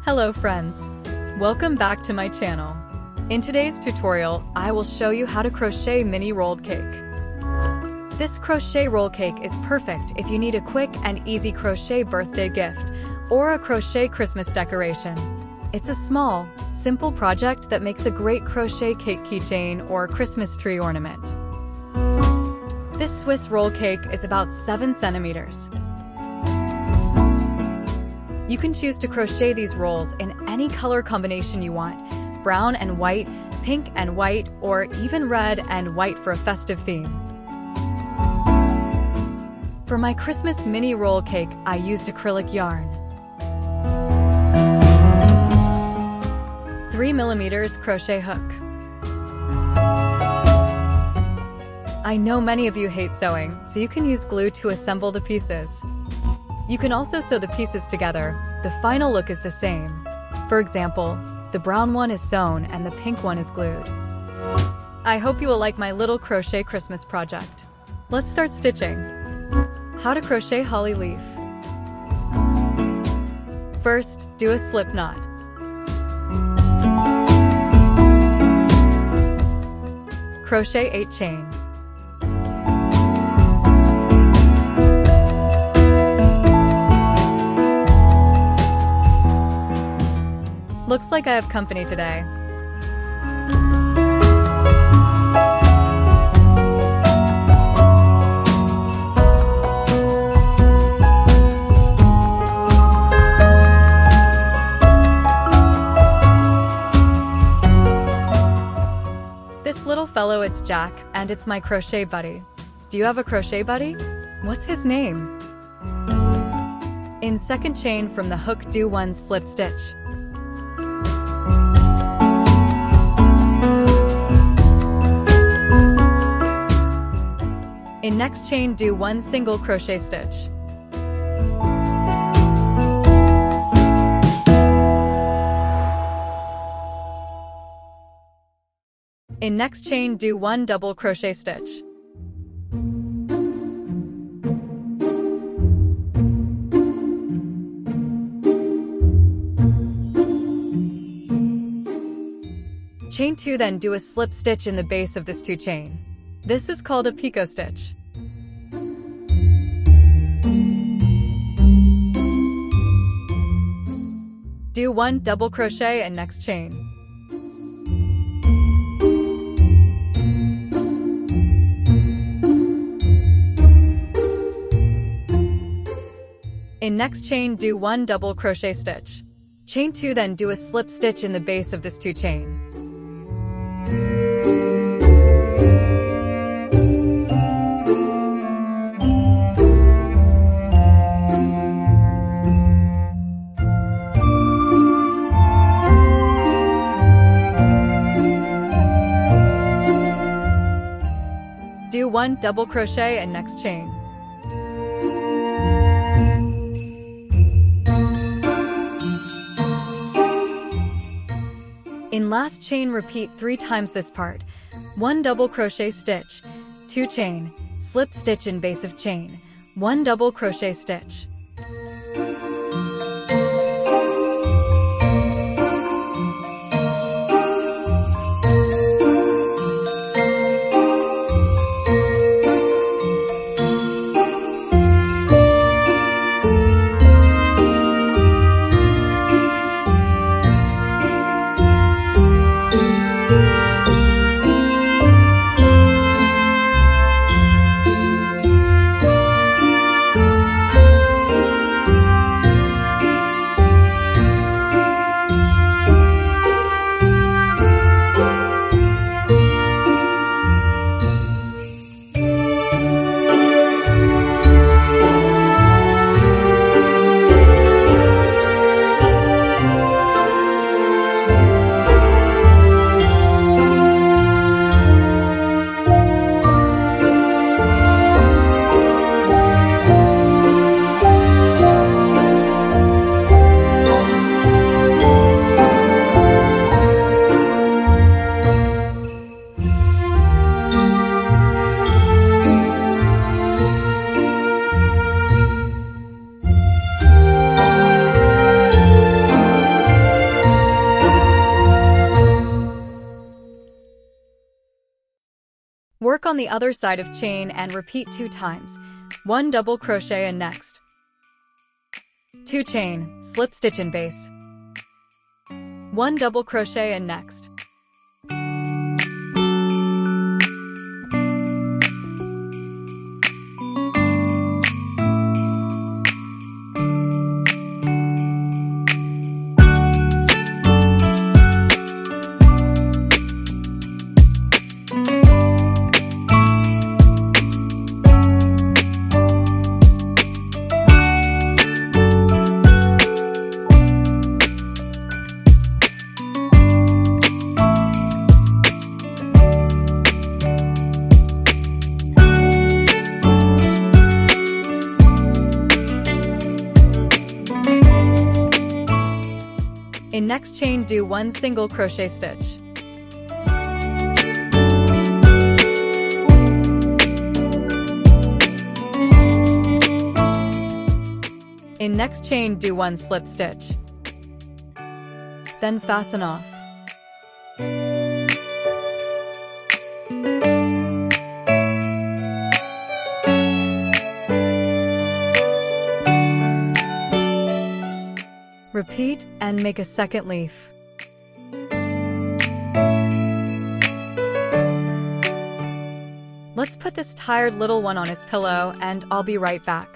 Hello friends, welcome back to my channel. In today's tutorial, I will show you how to crochet mini rolled cake. This crochet roll cake is perfect if you need a quick and easy crochet birthday gift or a crochet Christmas decoration. It's a small, simple project that makes a great crochet cake keychain or Christmas tree ornament. This Swiss roll cake is about 7 centimeters. You can choose to crochet these rolls in any color combination you want, brown and white, pink and white, or even red and white for a festive theme. For my Christmas mini roll cake, I used acrylic yarn. 3mm crochet hook. I know many of you hate sewing, so you can use glue to assemble the pieces. You can also sew the pieces together. The final look is the same. For example, the brown one is sewn and the pink one is glued. I hope you will like my little crochet Christmas project. Let's start stitching. How to crochet holly leaf. First, do a slip knot. Crochet 8 chain. Looks like I have company today. This little fellow, it's Jack, and it's my crochet buddy. Do you have a crochet buddy? What's his name? In second chain from the hook, do 1 slip stitch. In next chain, do 1 single crochet stitch. In next chain, do 1 double crochet stitch. Chain 2, then do a slip stitch in the base of this 2 chain. This is called a picot stitch. Do 1 double crochet in next chain. In next chain, do 1 double crochet stitch. Chain 2, then do a slip stitch in the base of this 2 chain. Do 1 double crochet in next chain. In last chain, repeat 3 times this part. 1 double crochet stitch, 2 chain, slip stitch in base of chain, 1 double crochet stitch. Work on the other side of chain and repeat 2 times. 1 double crochet in next. 2 chain, slip stitch in base. 1 double crochet in next. In next chain, do 1 single crochet stitch. In next chain, do 1 slip stitch. Then fasten off. Repeat and make a second leaf. Let's put this tired little one on his pillow, and I'll be right back.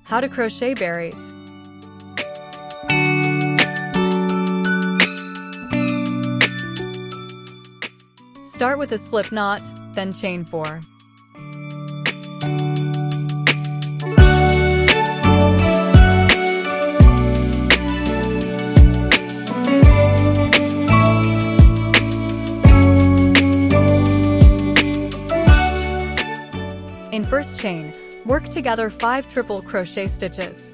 How to crochet berries. Start with a slip knot, then chain 4. In first chain, work together 5 triple crochet stitches.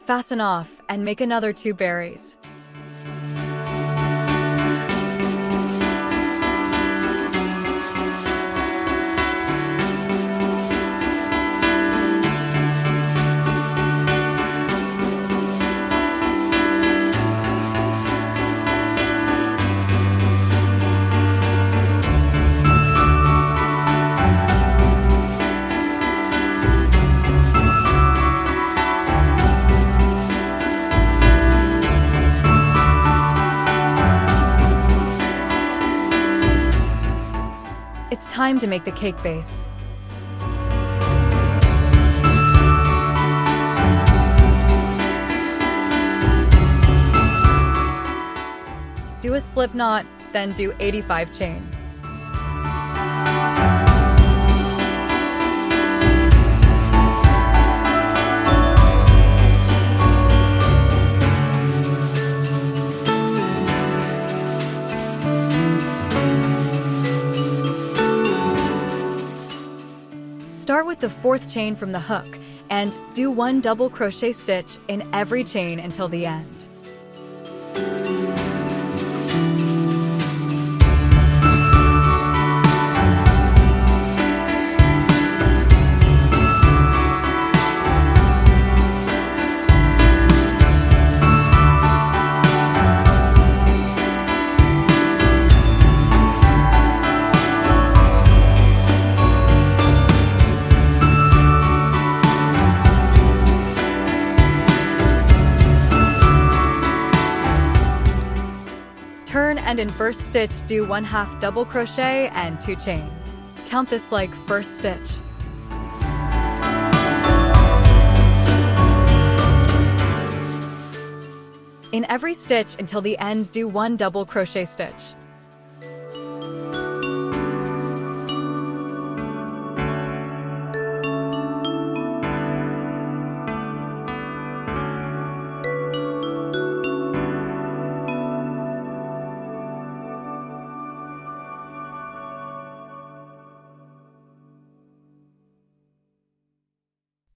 Fasten off and make another 2 berries. It's time to make the cake base. Do a slip knot, then do 85 chain. Start with the 4th chain from the hook and do 1 double crochet stitch in every chain until the end. end in first stitch, do 1/2 double crochet and 2 chain. Count this like first stitch. In every stitch until the end, do 1 double crochet stitch.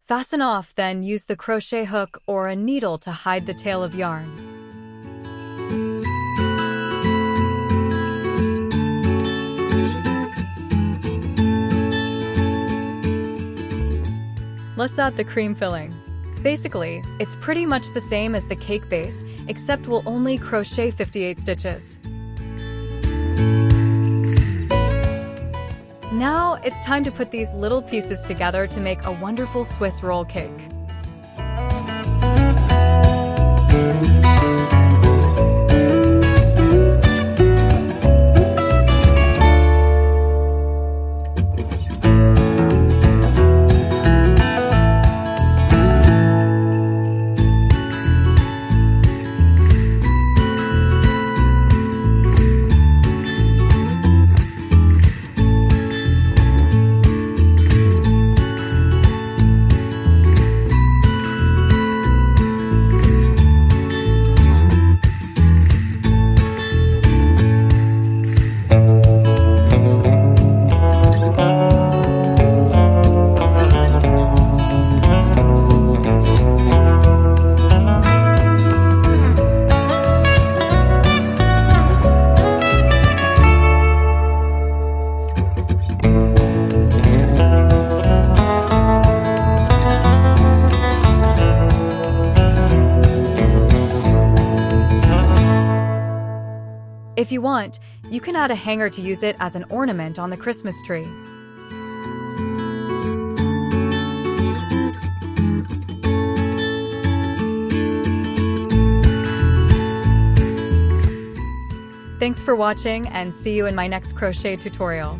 Fasten off, then use the crochet hook or a needle to hide the tail of yarn. Let's add the cream filling. Basically, it's pretty much the same as the cake base, except we'll only crochet 58 stitches. Now it's time to put these little pieces together to make a wonderful Swiss roll cake. If you want, you can add a hanger to use it as an ornament on the Christmas tree. Thanks for watching, and see you in my next crochet tutorial.